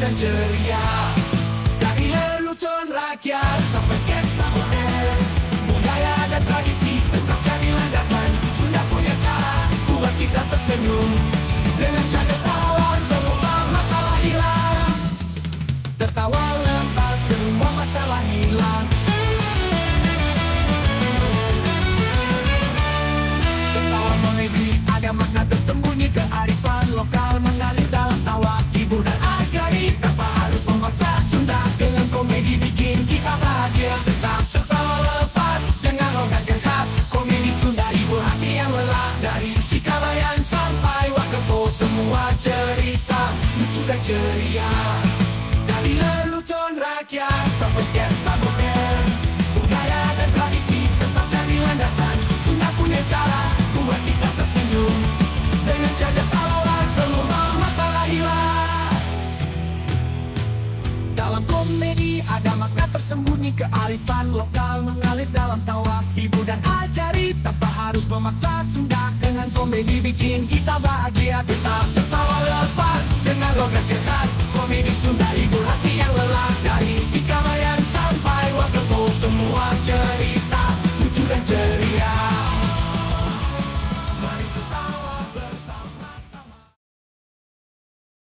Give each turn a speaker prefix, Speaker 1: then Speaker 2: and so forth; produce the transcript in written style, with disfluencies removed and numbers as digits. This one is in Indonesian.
Speaker 1: dan ceria. Dari lelucon rakyat sampai sketsa modern, budaya dan tradisi tetap jadi landasan. Sunda punya cara buat kita tersenyum. Dengan cara tawa semua masalah hilang. Tertawa lepas semua masalah hilang. Tertawa memiliki ada makna tersembunyi, kearifan lokal mengalir dalam tawa. Hibur dan ajaib tanpa harus memaksa. Sunda dengan komedi bikin kita bahagia. Tetap tertawa lepas dengan logat yang khas. Komedi Sunda hibur hati yang lelah. Dari Sikalayan sampai Wakepo, semua cerita lucu dan ceria. Dari lelucon rakyat sampai sketsa modern, budaya dan tradisi tetap jadi landasan. Sunda punya cara buat kita tersenyum. Dengan cara tawa semua masalah hilang. Dalam komedi ada makna tersembunyi, kearifan lokal mengalir dalam tawa. Hibur dan ajaib tanpa harus memaksa. Sunda dengan komedi bikin kita bahagia. Tetap tertawa lepas dengan